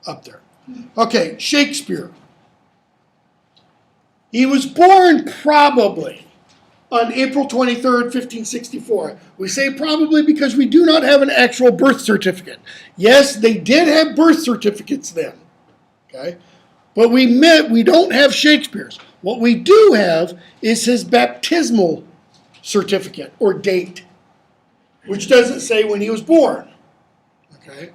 up there. Okay, Shakespeare. He was born probably on April 23rd, 1564. We say probably because we do not have an actual birth certificate. Yes, they did have birth certificates then, okay? But we don't have Shakespeare's. What we do have is his baptismal certificate or date, which doesn't say when he was born, okay?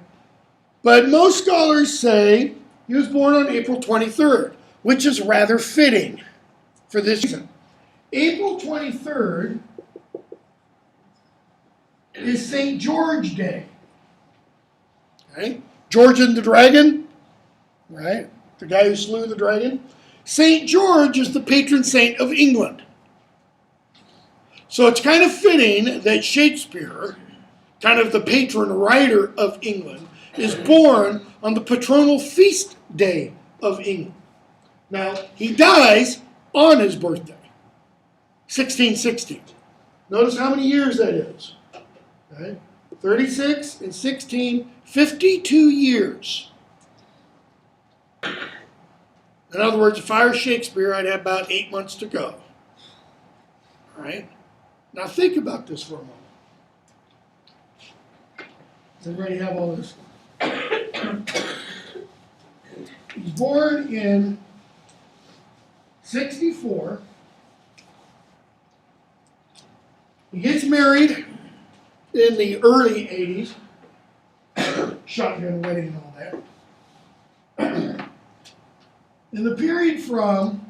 But most scholars say he was born on April 23rd, which is rather fitting for this reason. April 23rd is St. George Day. Okay? George and the dragon, right? The guy who slew the dragon. St. George is the patron saint of England. So it's kind of fitting that Shakespeare, kind of the patron writer of England, is born on the patronal feast day of England. Now, he dies on his birthday. 1660. Notice how many years that is. Okay? 36 and 16, 52 years. In other words, if I were Shakespeare, I'd have about 8 months to go. All right? Now think about this for a moment. Does everybody have all this? He's born in 64. He gets married in the early 80s. Shotgun wedding and all that. In the period from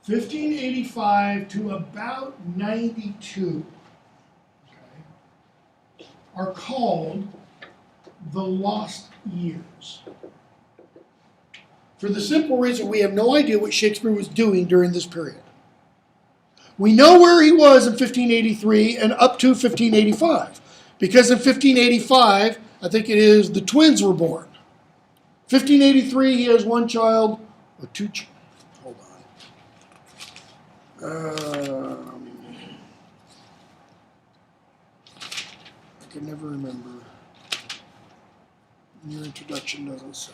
1585 to about 92, okay, are called the lost years. For the simple reason we have no idea what Shakespeare was doing during this period. We know where he was in 1583 and up to 1585. Because in 1585, I think it is, the twins were born. 1583, he has one child, or two children. Hold on. I can never remember. Your introduction doesn't say.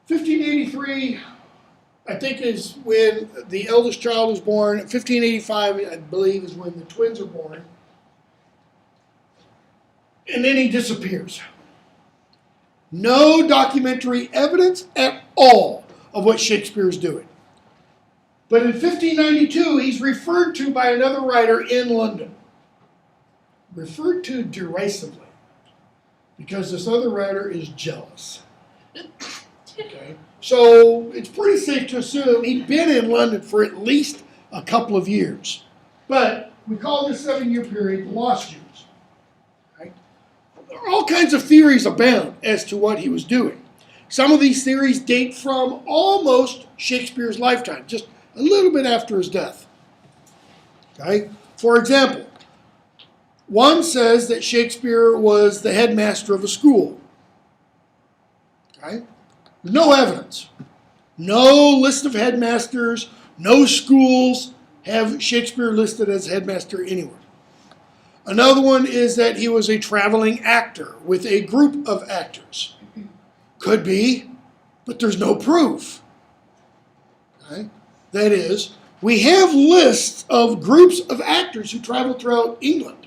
1583, I think, is when the eldest child was born. 1585, I believe, is when the twins are born. And then he disappears. No documentary evidence at all of what Shakespeare is doing. But in 1592, he's referred to by another writer in London. Referred to derisively. Because this other writer is jealous. Okay? So it's pretty safe to assume he'd been in London for at least a couple of years. But we call this 7-year period the lost years. Right? There are all kinds of theories abound as to what he was doing. Some of these theories date from almost Shakespeare's lifetime, just a little bit after his death. Okay? For example, one says that Shakespeare was the headmaster of a school. Okay? No evidence. No list of headmasters, no schools have Shakespeare listed as headmaster anywhere. Another one is that he was a traveling actor with a group of actors. Could be, but there's no proof. Okay? That is, we have lists of groups of actors who traveled throughout England.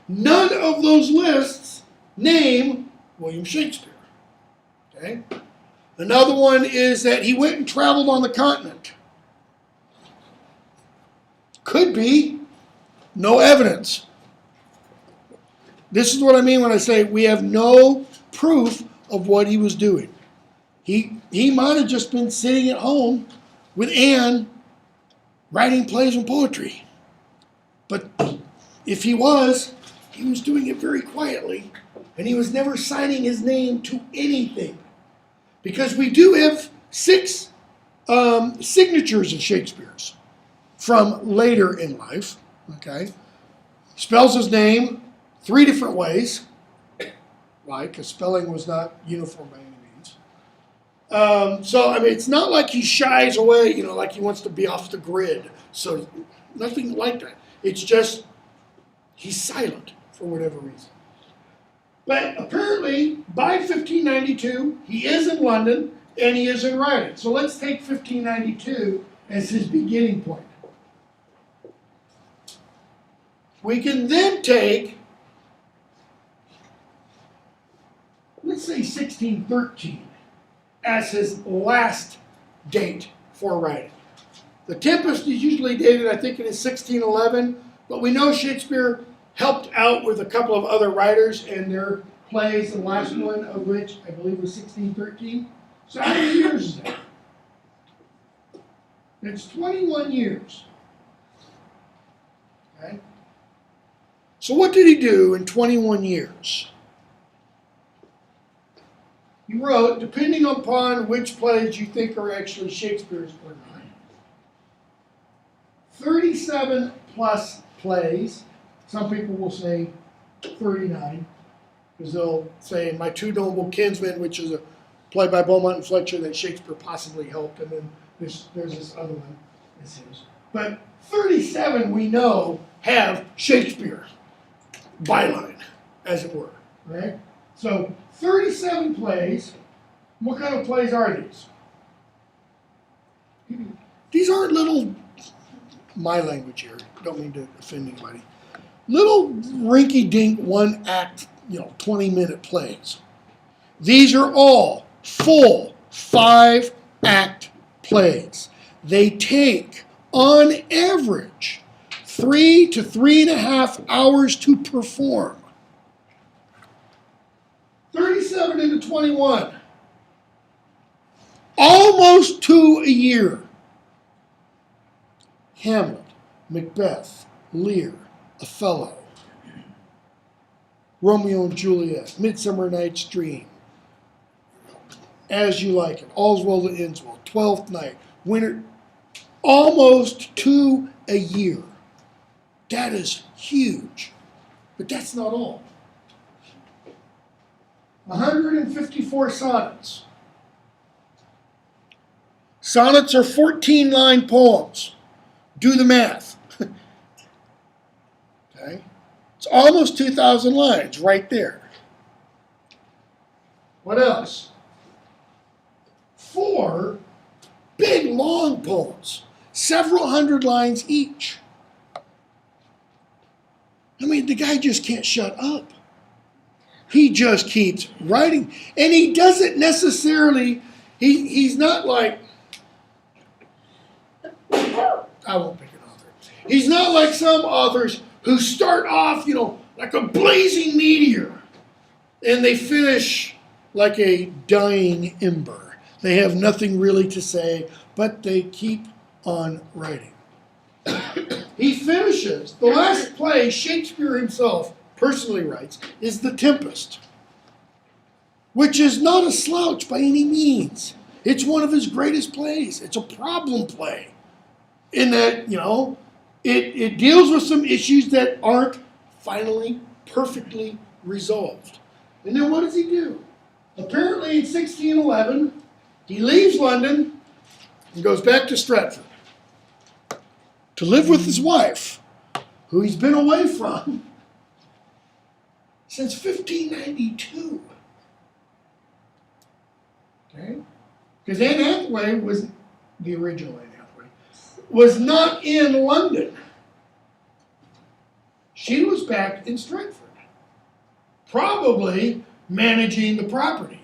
None of those lists name William Shakespeare. Okay? Another one is that he went and traveled on the continent. Could be. No evidence. This is what I mean when I say we have no proof of what he was doing. He might have just been sitting at home with Anne writing plays and poetry. But if he was doing it very quietly, and he was never signing his name to anything. Because we do have 6 signatures of Shakespeare's from later in life. Okay, spells his name 3 different ways. Why? Because spelling was not uniform by any means. So I mean, it's not like he shies away, like he wants to be off the grid. So nothing like that. It's just he's silent for whatever reason. But apparently, by 1592, he is in London and he is in writing. So let's take 1592 as his beginning point. We can then take, let's say 1613, as his last date for writing. The Tempest is usually dated, I think it is 1611, but we know Shakespeare helped out with a couple of other writers and their plays, the last one of which I believe was 1613. So how many years is that? It's 21 years. Okay. So what did he do in 21 years? He wrote, depending upon which plays you think are actually Shakespeare's or not, 37 plus plays. Some people will say 39, because they'll say My Two Noble Kinsmen, which is a play by Beaumont and Fletcher that Shakespeare possibly helped, and then there's this other one that's his. But 37 we know have Shakespeare byline, as it were, right? So 37 plays. What kind of plays are these? These aren't little, my language here, don't mean to offend anybody, little rinky-dink one-act, 20-minute plays. These are all full 5-act plays. They take, on average, 3 to 3.5 hours to perform. 37 into 21. Almost 2 a year. Hamlet, Macbeth, Lear, Othello, Romeo and Juliet, Midsummer Night's Dream, As You Like It, All's Well That Ends Well, Twelfth Night, Winter, almost 2 a year. That is huge, but that's not all. 154 sonnets. Sonnets are 14-line poems. Do the math. Okay? It's almost 2,000 lines right there. What else? 4 big, long poems, several hundred lines each. I mean, the guy just can't shut up. He just keeps writing. And he doesn't necessarily, he's not like, I won't pick an author. He's not like some authors who start off, like a blazing meteor, and they finish like a dying ember. They have nothing really to say, but they keep on writing. He finishes, the last play Shakespeare himself personally writes is The Tempest, which is not a slouch by any means. It's one of his greatest plays. It's a problem play in that, it deals with some issues that aren't finally perfectly resolved. And then what does he do? Apparently in 1611, he leaves London and goes back to Stratford to live with his wife, who he's been away from since 1592. Okay? Because Anne Hathaway was, the original Anne Hathaway, was not in London. She was back in Stratford, probably managing the property.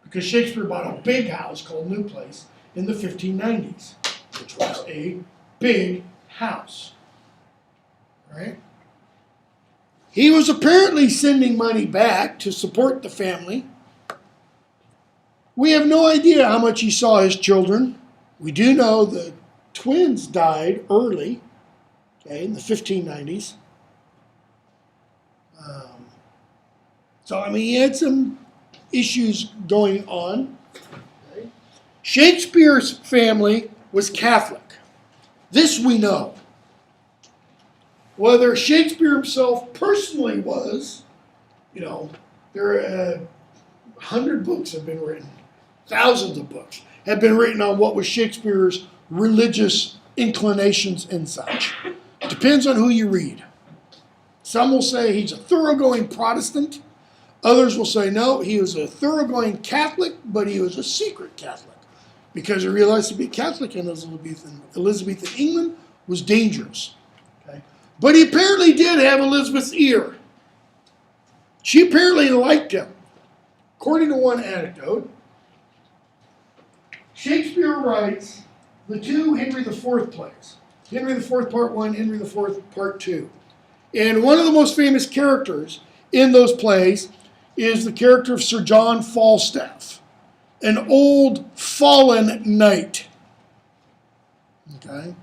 Because Shakespeare bought a big house called New Place in the 1590s, which was a big house. Right? He was apparently sending money back to support the family. We have no idea how much he saw his children. We do know the twins died early, in the 1590s. He had some issues going on. Okay. Shakespeare's family was Catholic. This we know. Whether Shakespeare himself personally was, there are 100 books have been written, thousands of books have been written on what was Shakespeare's religious inclinations and such. It depends on who you read. Some will say he's a thoroughgoing Protestant. Others will say, no, he was a thoroughgoing Catholic, but he was a secret Catholic because he realized to be Catholic in Elizabethan England was dangerous. Okay? But he apparently did have Elizabeth's ear. She apparently liked him. According to one anecdote, Shakespeare writes the two Henry IV plays. Henry IV Part 1, Henry IV Part 2. And one of the most famous characters in those plays is the character of Sir John Falstaff, an old fallen knight. Okay?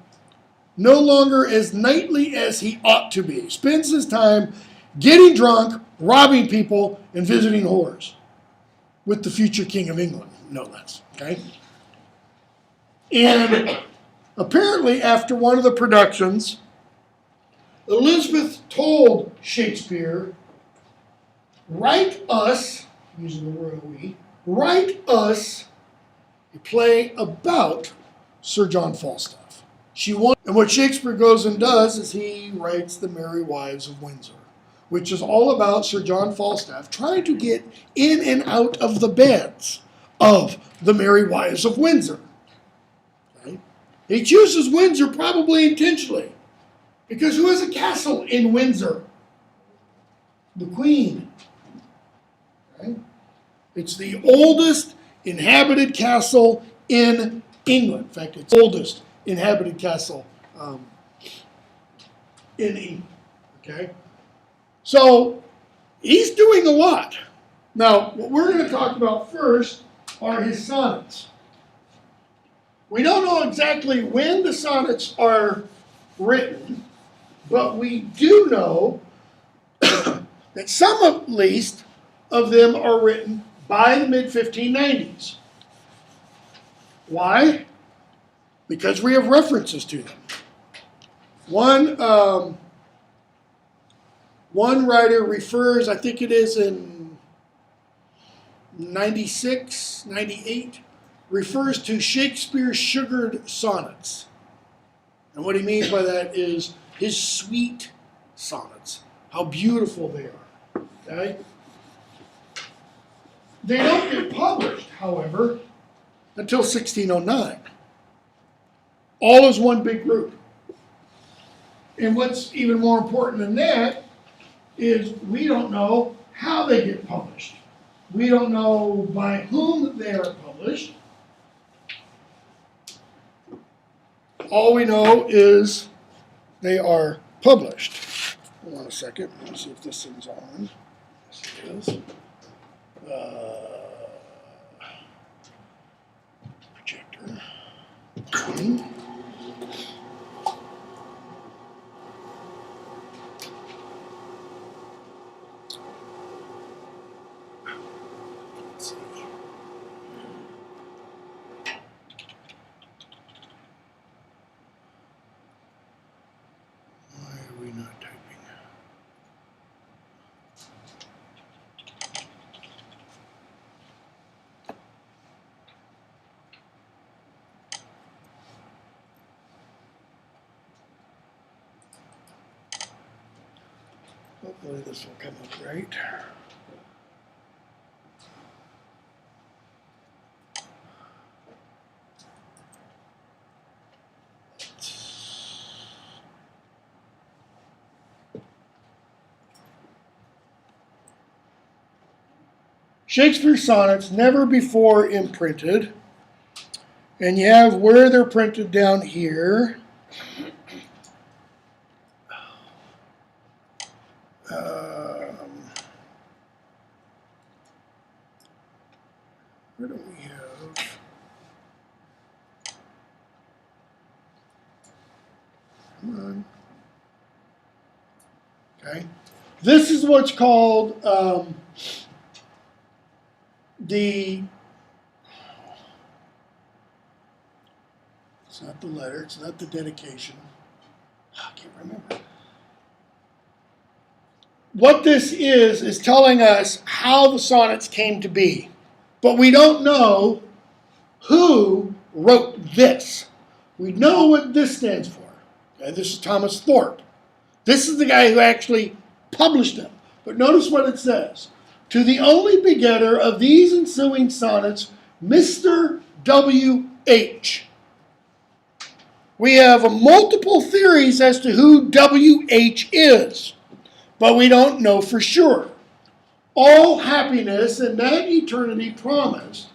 No longer as knightly as he ought to be. Spends his time getting drunk, robbing people, and visiting whores with the future King of England, no less. Okay? And apparently, after one of the productions, Elizabeth told Shakespeare, write us, using the royal we, write us a play about Sir John Falstaff. And what Shakespeare goes and does is he writes The Merry Wives of Windsor, which is all about Sir John Falstaff trying to get in and out of the beds of the Merry Wives of Windsor. Okay? He chooses Windsor probably intentionally, because who has a castle in Windsor? The Queen. Okay? It's the oldest inhabited castle in England. In fact, it's the oldest inhabited castle in England. Okay? So, he's doing a lot. Now, what we're going to talk about first are his sonnets. We don't know exactly when the sonnets are written, but we do know that some, at least, of them are written by the mid-1590s. Why? Because we have references to them. One writer refers, I think it is in 96, 98, refers to Shakespeare's sugared sonnets. And what he means by that is his sweet sonnets, how beautiful they are. Okay? They don't get published, however, until 1609. All as one big group. And what's even more important than that is we don't know how they get published. We don't know by whom they are published. All we know is they are published. Hold on a second. Let me see if this thing's on. Yes, it is. Projector. Okay. Let's see. Why are we not typing? Hopefully this will come up right. Shakespeare's sonnets, never before imprinted. And you have where they're printed down here. Where do we have? Come on. Okay. This is what's called it's not the letter, it's not the dedication. I can't remember. What this is telling us how the sonnets came to be. But we don't know who wrote this. We know what this stands for. Okay, this is Thomas Thorpe. This is the guy who actually published them. But notice what it says. To the only begetter of these ensuing sonnets, Mr. W.H. We have multiple theories as to who W.H. is, but we don't know for sure. All happiness and that eternity promised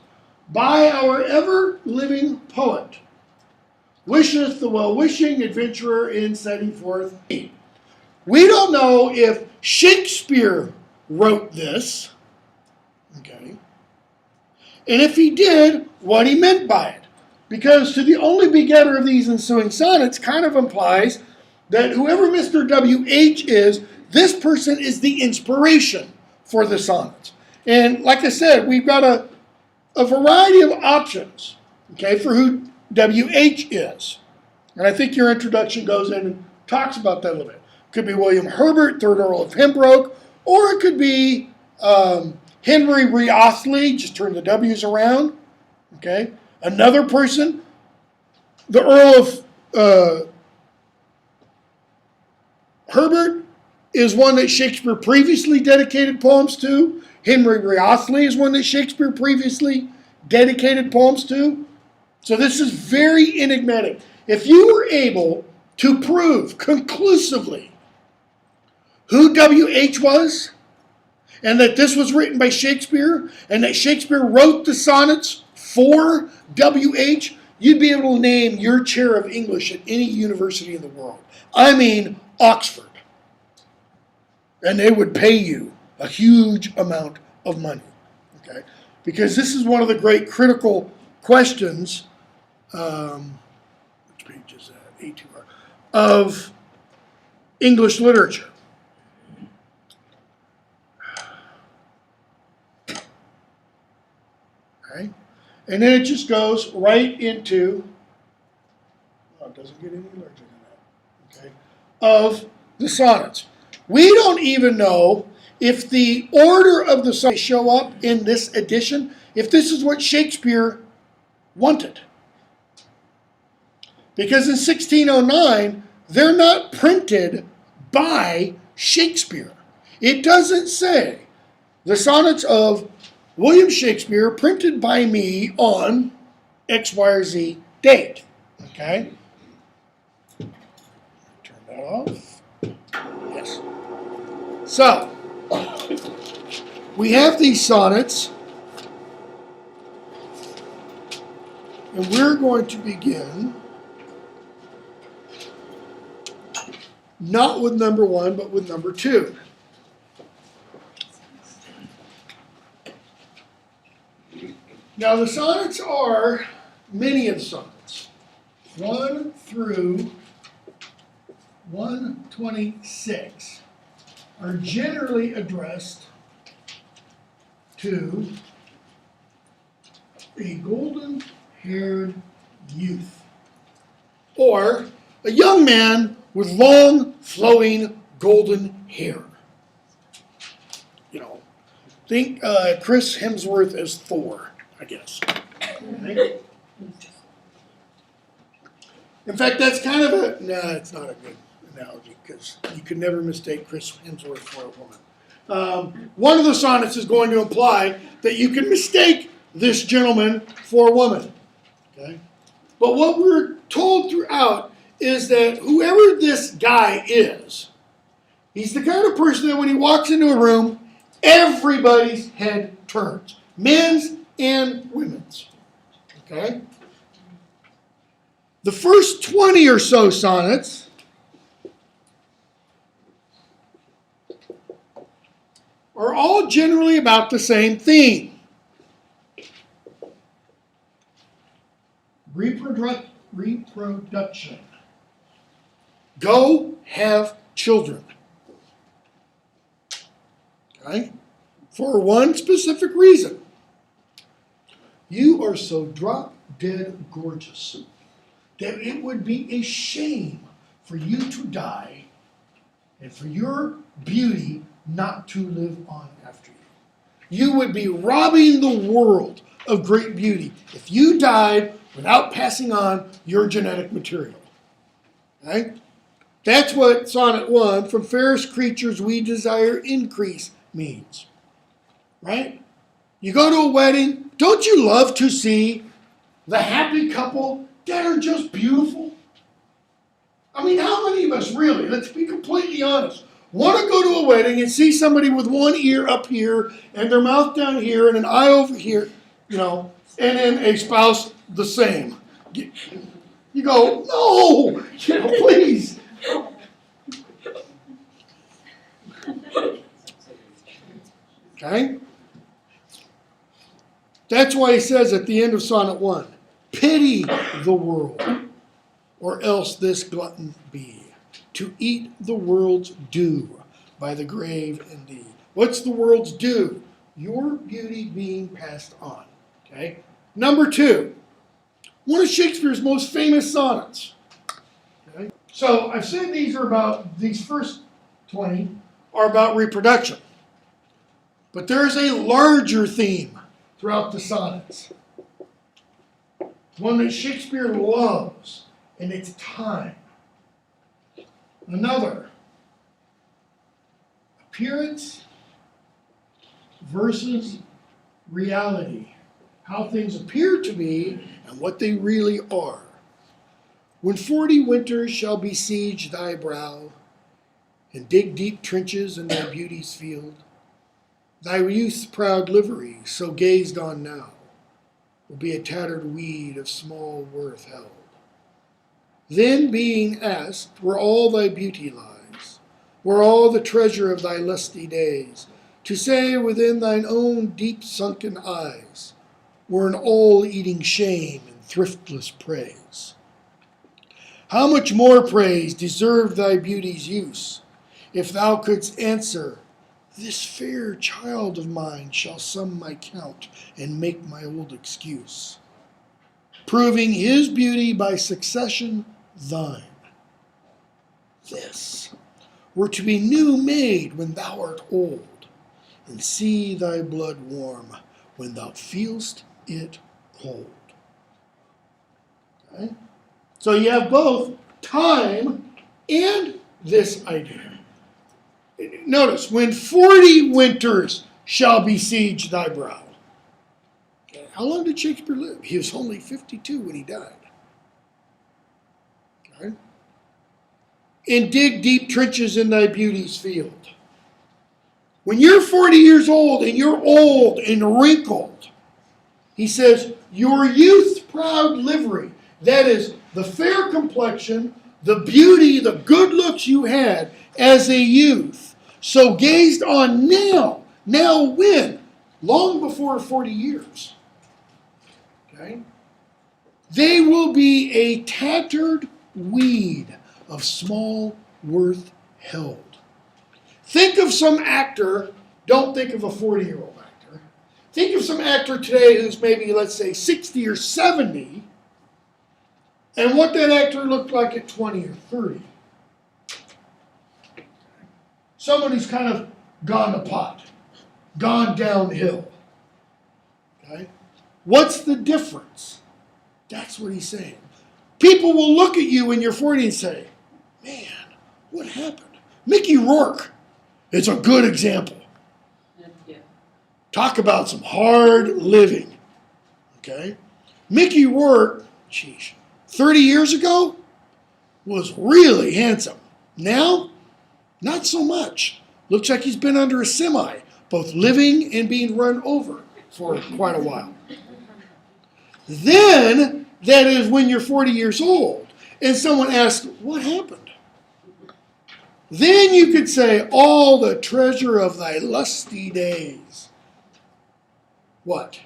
by our ever-living poet wisheth the well-wishing adventurer in setting forth. We don't know if Shakespeare wrote this, okay, and if he did, what he meant by it. Because to the only begetter of these ensuing sonnets kind of implies that whoever Mr. W.H. is, this person is the inspiration for the sonnets. And like I said, we've got a variety of options, okay, for who W.H. is. And I think your introduction goes in and talks about that a little bit. It could be William Herbert, 3rd Earl of Pembroke, or it could be Henry Wriothesley, just turn the W's around, okay. Another person, the Earl of Herbert, is one that Shakespeare previously dedicated poems to. Henry Wriothesley is one that Shakespeare previously dedicated poems to. So this is very enigmatic. If you were able to prove conclusively who W.H. was, and that this was written by Shakespeare, and that Shakespeare wrote the sonnets for W.H., you'd be able to name your chair of English at any university in the world. I mean Oxford. And they would pay you a huge amount of money, okay? Because this is one of the great critical questions, which page is that? A2R, of English literature. Okay? And then it just goes right into, well, it doesn't get any larger than that, okay, of the sonnets. We don't even know if the order of the sonnets show up in this edition, if this is what Shakespeare wanted. Because in 1609, they're not printed by Shakespeare. It doesn't say the sonnets of William Shakespeare printed by me on X, Y, or Z date. Okay? Turn that off. Yes. So, we have these sonnets, and we're going to begin not with number 1, but with number 2. Now, the sonnets are many of the sonnets, 1 through 126. Are generally addressed to a golden-haired youth or a young man with long, flowing golden hair. You know, think Chris Hemsworth as Thor, I guess. Okay? In fact, that's kind of a, no, it's not a good analogy because you can never mistake Chris Hemsworth for a woman. One of the sonnets is going to imply that you can mistake this gentleman for a woman. Okay? But what we're told throughout is that whoever this guy is, he's the kind of person that when he walks into a room, everybody's head turns. Men's and women's. Okay? The first 20 or so sonnets are all generally about the same theme. Reproduction. Go have children. Okay? For one specific reason. You are so drop dead gorgeous that it would be a shame for you to die and for your beauty not to live on after you. You would be robbing the world of great beauty if you died without passing on your genetic material. Okay? That's what Sonnet 1, from fairest creatures we desire increase, means. Right? You go to a wedding, don't you love to see the happy couple that are just beautiful? I mean, how many of us really, let's be completely honest, want to go to a wedding and see somebody with one ear up here and their mouth down here and an eye over here, and then a spouse the same? You go, no, please. Okay? That's why he says at the end of Sonnet 1, pity the world, or else this glutton be, to eat the world's due by the grave indeed. What's the world's due? Your beauty being passed on. Okay? Number 2, one of Shakespeare's most famous sonnets. Okay? So I've said these first 20 are about reproduction. But there is a larger theme throughout the sonnets. One that Shakespeare loves, and it's time. Another, appearance versus reality. How things appear to be and what they really are. When 40 winters shall besiege thy brow, and dig deep trenches in thy beauty's field, thy youth's proud livery, so gazed on now, will be a tattered weed of small worth held. Then being asked where all thy beauty lies, where all the treasure of thy lusty days, to say within thine own deep sunken eyes, were an all-eating shame and thriftless praise. How much more praise deserved thy beauty's use, if thou couldst answer, this fair child of mine shall sum my count and make my old excuse, proving his beauty by succession thine. This were to be new made when thou art old, and see thy blood warm when thou feelst it cold. Okay? So you have both time and this idea. Notice, when 40 winters shall besiege thy brow. Okay, how long did Shakespeare live? He was only 52 when he died. Okay. And dig deep trenches in thy beauty's field. When you're 40 years old and you're old and wrinkled, he says, your youth's proud livery, that is the fair complexion, the beauty, the good looks you had as a youth, so gazed on now. Now when? Long before 40 years. Okay? They will be a tattered weed of small worth held. Think of some actor, don't think of a 40-year-old actor. Think of some actor today who's maybe, let's say, 60 or 70, and what that actor looked like at 20 or 30. Someone who's kind of gone to pot, gone downhill. Okay? What's the difference? That's what he's saying. People will look at you when you're 40 and say, man, what happened? Mickey Rourke is a good example. Yeah. Talk about some hard living. Okay? Mickey Rourke, 30 years ago, was really handsome. Now, not so much. Looks like he's been under a semi, both living and being run over for quite a while. Then, that is when you're 40 years old, and someone asks, what happened? Then you could say, all the treasure of thy lusty days. What?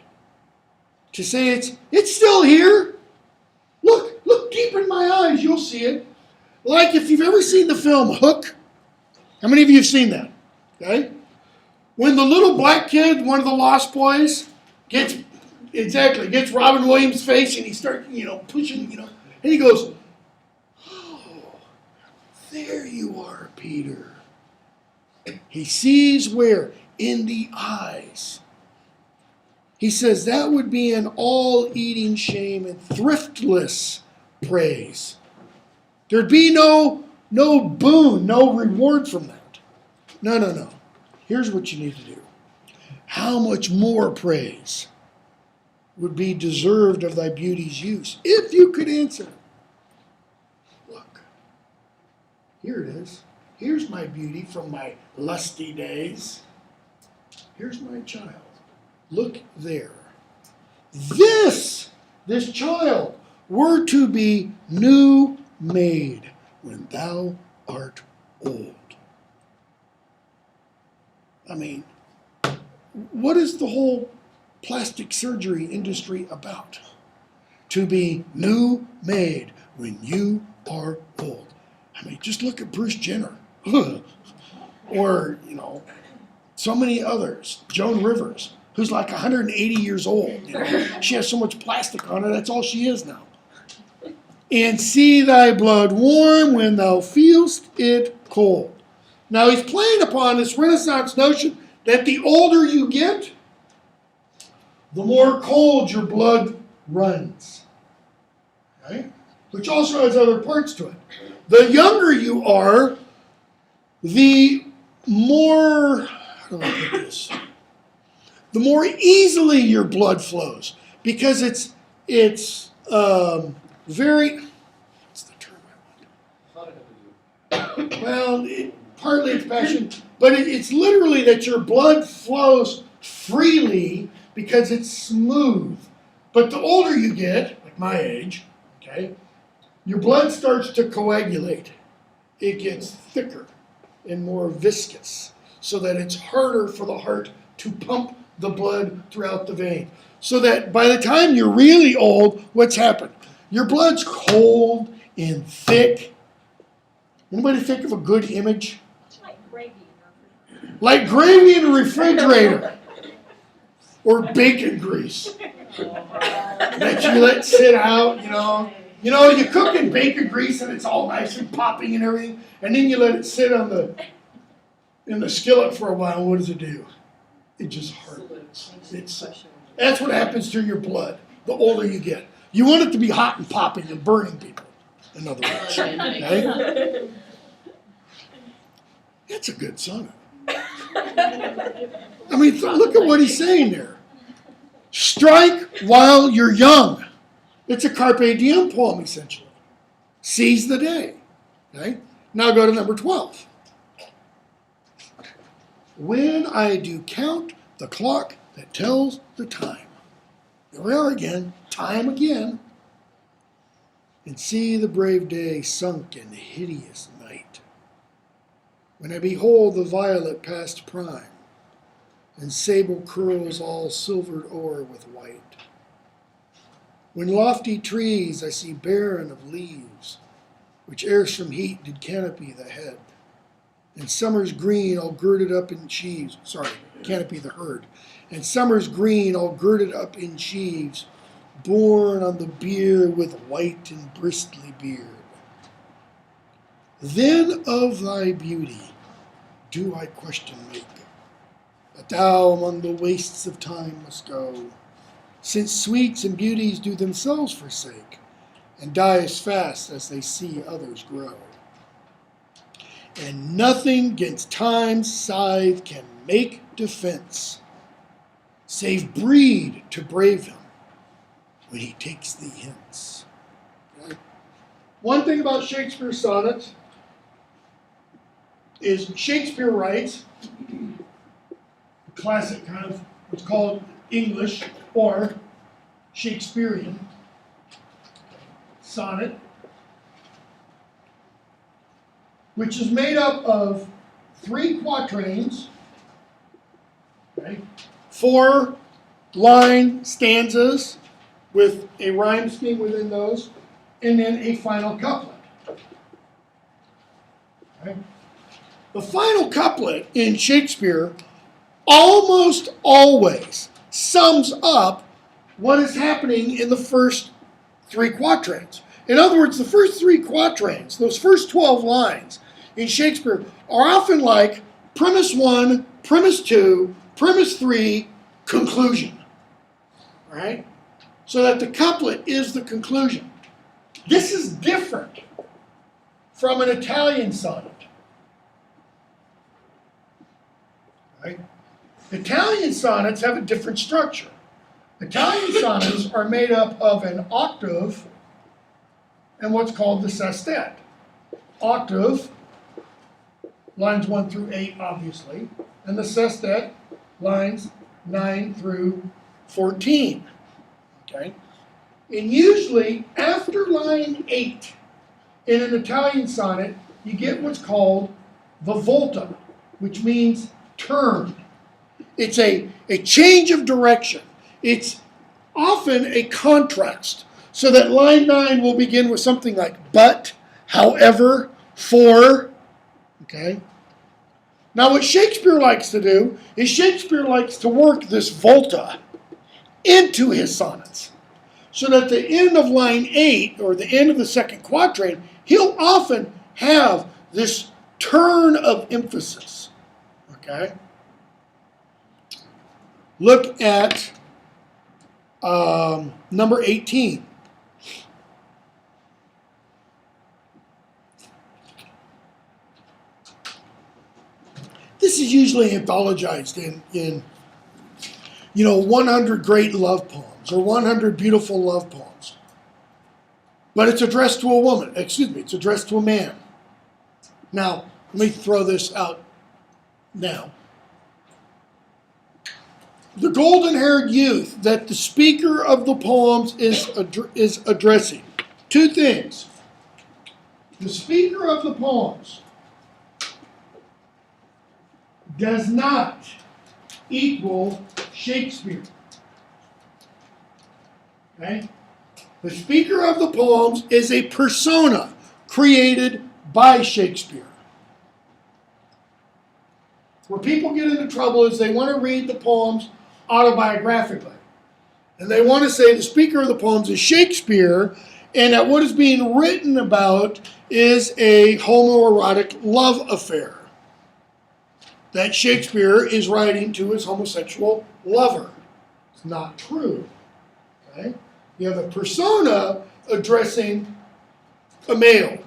To say it's still here? Look deep in my eyes, you'll see it. Like if you've ever seen the film Hook. How many of you have seen that? Okay? When the little black kid, one of the Lost Boys, gets Robin Williams' face and he starts, pushing, and he goes, oh, there you are, Peter. He sees where? In the eyes. He says that would be an all-eating shame and thriftless praise. There'd be no no boon, no reward from that. No, no, no. Here's what you need to do. How much more praise would be deserved of thy beauty's use, if you could answer? Look, here it is. Here's my beauty from my lusty days. Here's my child. Look there. This child were to be new made when thou art old. I mean, what is the whole plastic surgery industry about? To be new made when you are old. I mean, just look at Bruce Jenner. Or, so many others. Joan Rivers, who's like 180 years old. She has so much plastic on her, that's all she is now. And see thy blood warm when thou feelst it cold. Now he's playing upon this Renaissance notion that the older you get, the more cold your blood runs. Okay? Which also has other parts to it. The younger you are, the more, how do I put this? The more easily your blood flows. Because it's very, what's the term I want? Well, partly it's passion, but it's literally that your blood flows freely because it's smooth. But the older you get, like my age, okay, your blood starts to coagulate. It gets thicker and more viscous so that it's harder for the heart to pump the blood throughout the vein. So that by the time you're really old, what's happened? Your blood's cold and thick. Anybody think of a good image? Like gravy. Like gravy in a refrigerator. Or bacon grease. That you let sit out, you cook in bacon grease and it's all nice and popping and everything. And then you let it sit in the skillet for a while. What does it do? It just hardens. That's what happens to your blood the older you get. You want it to be hot and popping and burning people, in other words. Okay? That's a good sonnet. I mean, look at what he's saying there. Strike while you're young. It's a carpe diem poem, essentially. Seize the day. Okay? Now go to number 12. When I do count the clock that tells the time. Here we are again, time again. And see the brave day sunk in the hideous night. When I behold the violet past prime, and sable curls all silvered o'er with white. When lofty trees I see barren of leaves, which erst from heat did canopy the head, and summer's green all girded up in sheaves, canopy the herd, and summer's green all girded up in sheaves, borne on the bier with white and bristly beard. Then of thy beauty do I question make, that thou among the wastes of time must go, since sweets and beauties do themselves forsake, and die as fast as they see others grow. And nothing 'gainst time's scythe can make defense, save breed to brave him when he takes thee hence. Okay? One thing about Shakespeare's sonnets is Shakespeare writes classic kind of what's called English or Shakespearean sonnet, which is made up of 3 quatrains, okay, 4 line stanzas with a rhyme scheme within those, and then a final couplet. Okay. The final couplet in Shakespeare almost always sums up what is happening in the first 3 quatrains. In other words, the first 3 quatrains, those first 12 lines in Shakespeare, are often like premise 1, premise 2, premise 3, conclusion. Right? So that the couplet is the conclusion. This is different from an Italian sonnet. Right? Italian sonnets have a different structure. Italian sonnets are made up of an octave and what's called the sestet. Octave, lines 1 through 8, obviously, and the sestet, lines 9 through 14. Okay? And usually, after line 8 in an Italian sonnet, you get what's called the volta, which means turn. It's a change of direction. It's often a contrast, so that line 9 will begin with something like but, however, for. Okay? Now what Shakespeare likes to do is Shakespeare likes to work this volta into his sonnets, so that at the end of line 8, or the end of the second quatrain, he'll often have this turn of emphasis. Okay? Look at number 18. This is usually anthologized in 100 great love poems or 100 beautiful love poems. But it's addressed to a woman. It's addressed to a man. Now, let me throw this out now. The golden-haired youth that the speaker of the poems is addressing. Two things. The speaker of the poems does not equal Shakespeare. Okay? The speaker of the poems is a persona created by Shakespeare. Where people get into trouble is they want to read the poems autobiographically. And they want to say the speaker of the poems is Shakespeare, and that what is being written about is a homoerotic love affair that Shakespeare is writing to his homosexual lover. It's not true. Okay? You have a persona addressing a male.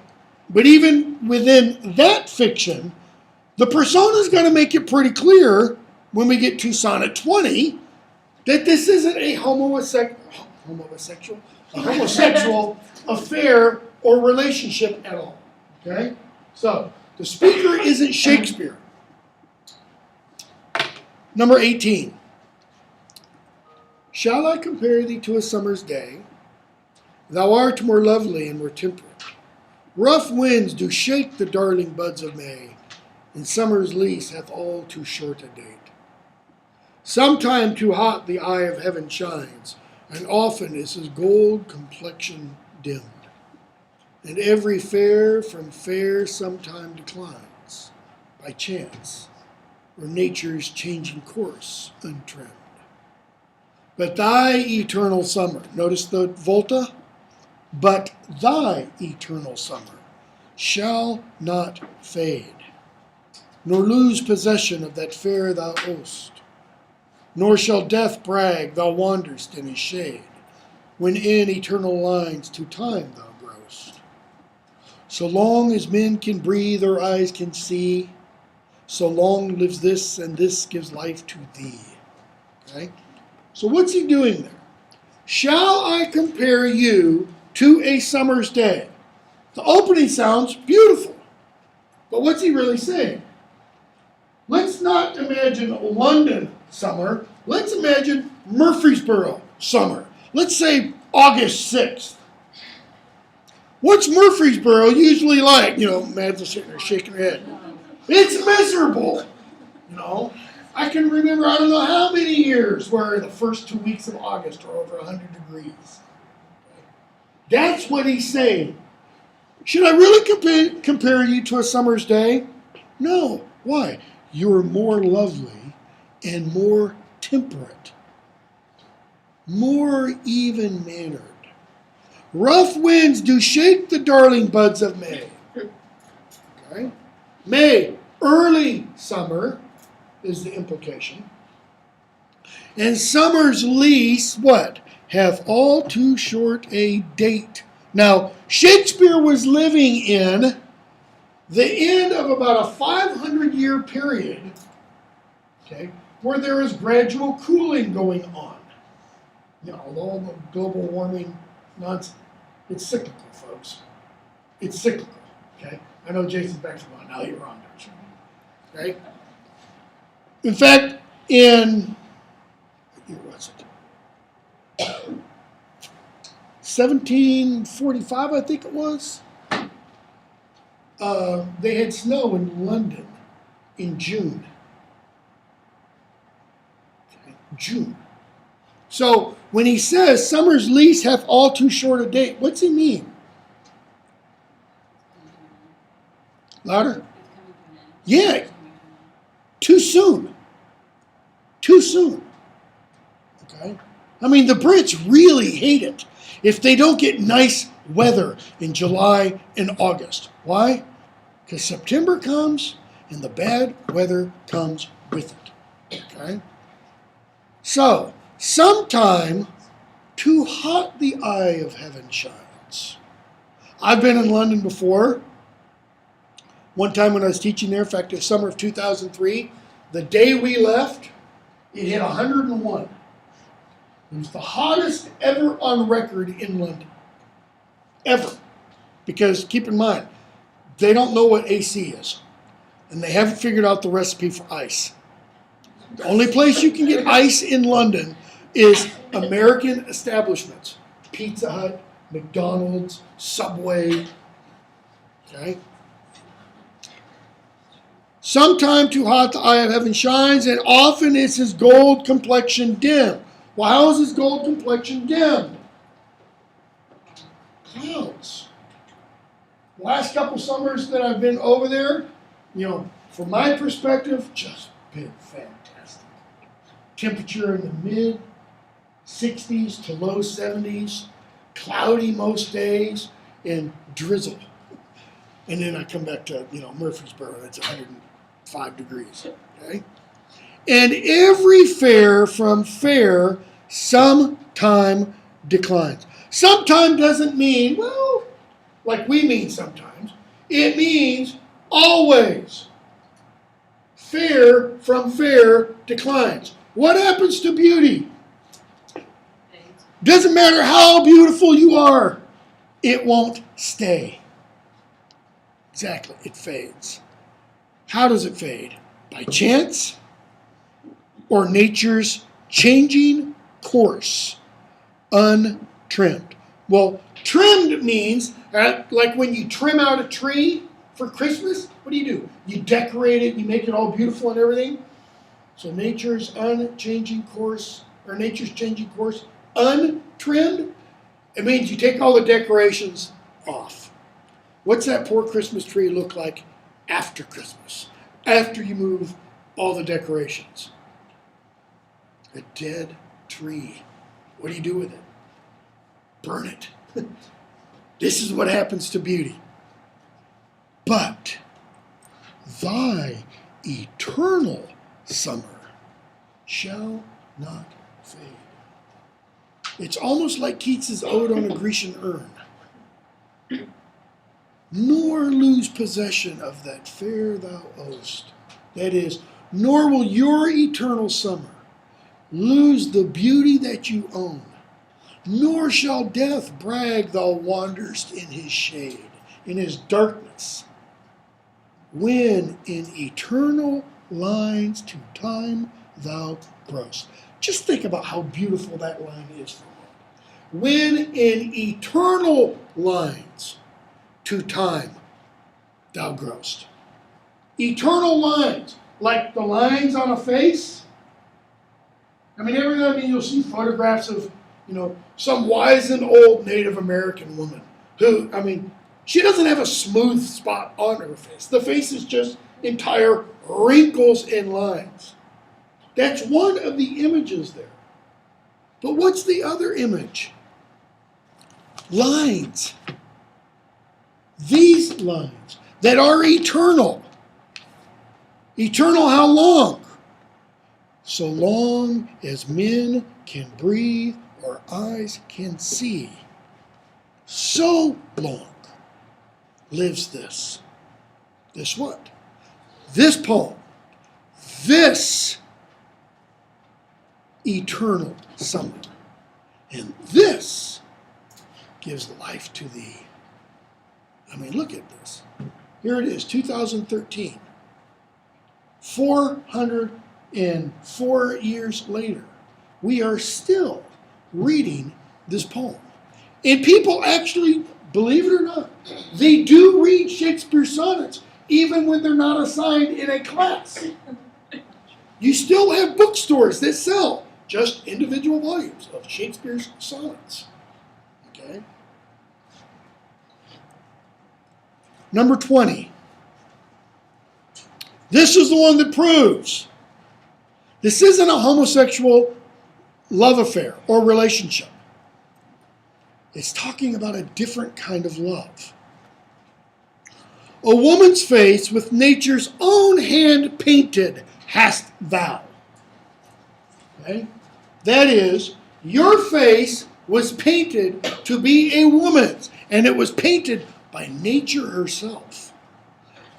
But even within that fiction, the persona is going to make it pretty clear when we get to Sonnet 20 that this isn't a homosexual affair or relationship at all. Okay? So, the speaker isn't Shakespeare. Number 18. Shall I compare thee to a summer's day? Thou art more lovely and more temperate. Rough winds do shake the darling buds of May, and summer's lease hath all too short a date. Sometime too hot the eye of heaven shines, and often is his gold complexion dimmed. And every fair from fair sometime declines, by chance, or nature's changing course untrimmed. But thy eternal summer, notice the volta, but thy eternal summer shall not fade, nor lose possession of that fair thou owest, nor shall death brag thou wanderest in his shade, when in eternal lines to time thou growest. So long as men can breathe or eyes can see, so long lives this, and this gives life to thee. Okay? So what's he doing there? Shall I compare you to a summer's day? The opening sounds beautiful, but what's he really saying? Let's not imagine London summer. Let's imagine Murfreesboro summer. Let's say August 6th. What's Murfreesboro usually like? Mad's sitting there shaking her head. It's miserable. I can remember I don't know how many years where the first 2 weeks of August are over 100 degrees. That's what he's saying. Should I really compare you to a summer's day? No. Why? You're more lovely and more temperate, more even-mannered. Rough winds do shake the darling buds of May. Okay? May, early summer, is the implication. And summer's lease, what? Hath all too short a date. Now, Shakespeare was living in the end of about a 500-year period, okay, where there is gradual cooling going on. You know, all the global warming nonsense. It's cyclical, folks. It's cyclical, okay? I know Jason's back to one. Now you're on there, okay? In fact, in, what year was it? 1745, I think it was. They had snow in London in June. Okay, June. So when he says summer's lease hath all too short a date, what's he mean? Louder? Yeah. Too soon. Too soon. Okay? I mean, the Brits really hate it if they don't get nice weather in July and August. Why? Because September comes and the bad weather comes with it. Okay? So, sometime too hot the eye of heaven shines. I've been in London before. One time when I was teaching there, in fact, in the summer of 2003, the day we left, it hit 101. It was the hottest ever on record in London. Ever. Because keep in mind, they don't know what AC is. And they haven't figured out the recipe for ice. The only place you can get ice in London is American establishments. Pizza Hut, McDonald's, Subway. Okay? Sometime too hot the eye of heaven shines, and often is his gold complexion dim. Well, how is his gold complexion dim? Clouds. Last couple summers that I've been over there, you know, from my perspective, just been fantastic. Temperature in the mid 60s to low 70s, cloudy most days, and drizzle. And then I come back to, you know, Murfreesboro, and it's 105 degrees, okay? And every fair from fair sometime declines. Sometime doesn't mean, well, like we mean sometimes. It means always. Fair from fair declines. What happens to beauty? Doesn't matter how beautiful you are, it won't stay. Exactly, it fades. How does it fade? By chance or nature's changing course, untrimmed. Well, trimmed means, like when you trim out a tree for Christmas, what do? You decorate it, you make it all beautiful and everything. So nature's unchanging course, or nature's changing course, untrimmed, it means you take all the decorations off. What's that poor Christmas tree look like after Christmas? After you move all the decorations? A dead tree. What do you do with it? Burn it. This is what happens to beauty. But thy eternal summer shall not fade. It's almost like Keats's ode on a Grecian urn. Nor lose possession of that fair thou owest. That is, nor will your eternal summer lose the beauty that you own. Nor shall death brag thou wanderest in his shade, in his darkness, when in eternal lines to time thou growest. Just think about how beautiful that line is for a moment. When in eternal lines to time thou growest. Eternal lines, like the lines on a face. I mean, every now and then you'll see photographs of, you know, some wizened old Native American woman who, I mean, she doesn't have a smooth spot on her face. The face is just entire wrinkles and lines. That's one of the images there. But what's the other image? Lines. These lines that are eternal. Eternal how long? So long as men can breathe or eyes can see. So long lives this This what? This poem, this eternal summer, and this gives life to thee. I mean, look at this. Here it is, 2013. 404 years later, we are still reading this poem. And people actually, believe it or not, they do read Shakespeare's sonnets, even when they're not assigned in a class. You still have bookstores that sell just individual volumes of Shakespeare's sonnets. Okay? Number 20. This is the one that proves this isn't a homosexual love affair or relationship. It's talking about a different kind of love. A woman's face with nature's own hand painted hast thou. Okay? That is, your face was painted to be a woman's, and it was painted by nature herself.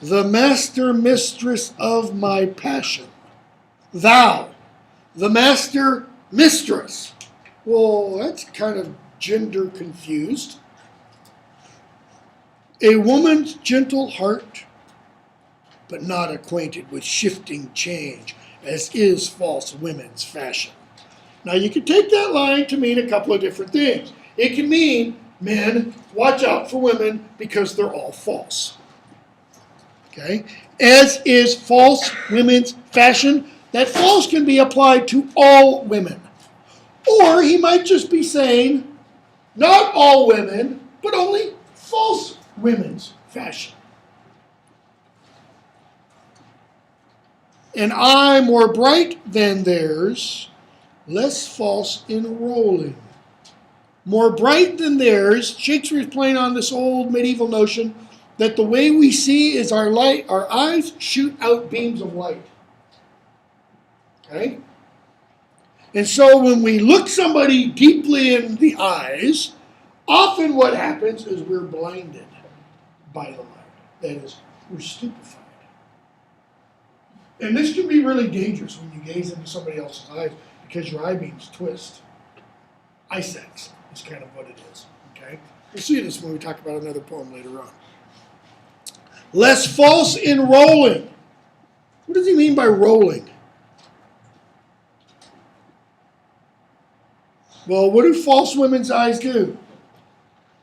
The master mistress of my passion. Thou, the master mistress. Well, that's kind of gender confused. A woman's gentle heart, but not acquainted with shifting change, as is false women's fashion. Now, you can take that line to mean a couple of different things. It can mean, men, watch out for women because they're all false. Okay? As is false women's fashion, that false can be applied to all women. Or he might just be saying, not all women, but only false women's fashion. An eye more bright than theirs, less false in rolling. More bright than theirs, Shakespeare is playing on this old medieval notion that the way we see is our eyes shoot out beams of light. Okay? And so when we look somebody deeply in the eyes, often what happens is we're blinded by the light. That is, we're stupefied. And this can be really dangerous when you gaze into somebody else's eyes because your eye beams twist. Eye sex is kind of what it is. Okay? We'll see this when we talk about another poem later on. Less false in rolling. What does he mean by rolling? Well, what do false women's eyes do?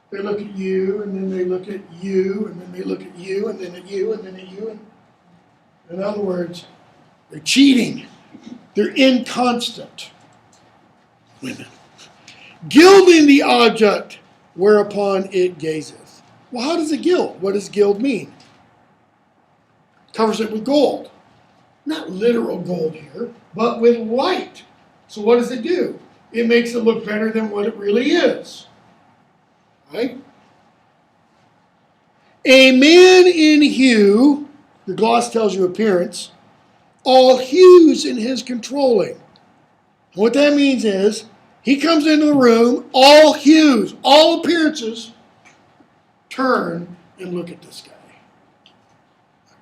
They look at you, and then they look at you, and then they look at you, and then at you, and then at you. In other words, they're cheating. They're inconstant. Women. Gilding the object whereupon it gazeth. Well, how does it gild? What does gild mean? Covers it with gold. Not literal gold here, but with light. So what does it do? It makes it look better than what it really is. Right? A man in hue, the gloss tells you appearance, all hues in his controlling. What that means is, he comes into the room, all hues, all appearances, turn and look at this guy.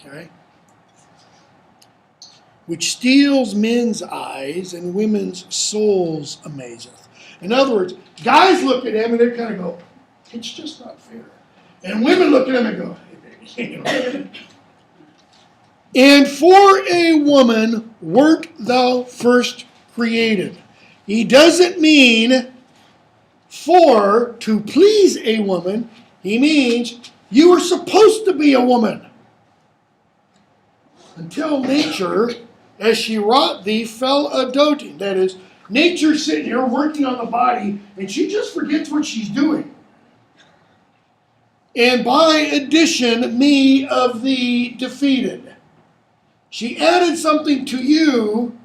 Okay? Which steals men's eyes and women's souls amazeth. In other words, guys look at him and they kind of go, it's just not fair. And women look at him and go, and for a woman wert thou first created. He doesn't mean for to please a woman. He means you were supposed to be a woman. Until nature, as she wrought thee, fell a-doting. That is, nature's sitting here working on the body, and she just forgets what she's doing. And by addition, me of thee defeated. She added something to you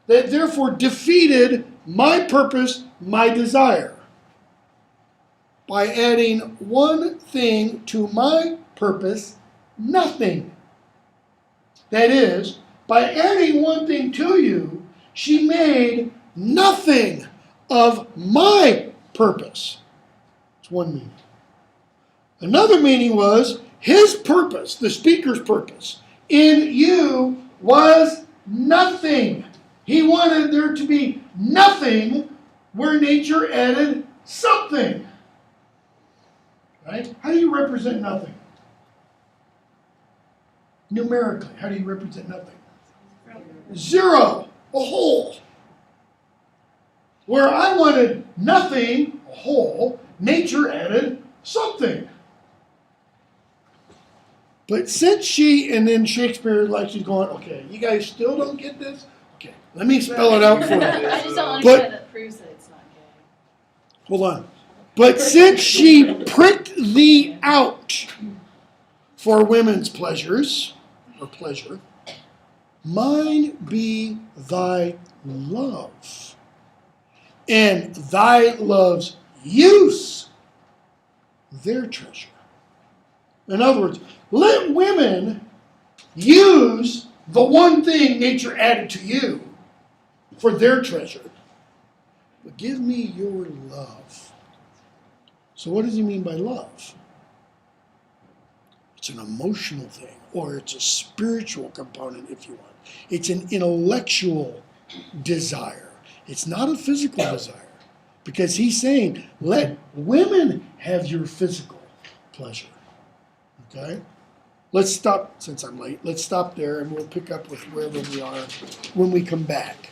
that therefore defeated my purpose, my desire. By adding one thing to my purpose, nothing. That is, by adding one thing to you, she made nothing of my purpose. It's one meaning. Another meaning was, his purpose, the speaker's purpose, in you was nothing. He wanted there to be nothing where nature added something. Right? How do you represent nothing? Numerically, how do you represent nothing? Zero, a hole. Where I wanted nothing, a hole, nature added something. But since and then Shakespeare, like she's going, okay, you guys still don't get this? Okay, let me spell it out for you. I just don't understand that proves that it's not gay. Hold on. But since she pricked thee out for women's pleasures, or pleasure, mine be thy love, and thy love's use, their treasure. In other words, let women use the one thing nature added to you for their treasure. But give me your love. So what does he mean by love? It's an emotional thing, or it's a spiritual component, if you want. It's an intellectual desire. It's not a physical desire. Because he's saying, let women have your physical pleasure. Okay? Let's stop, since I'm late, let's stop there and we'll pick up with wherever we are when we come back.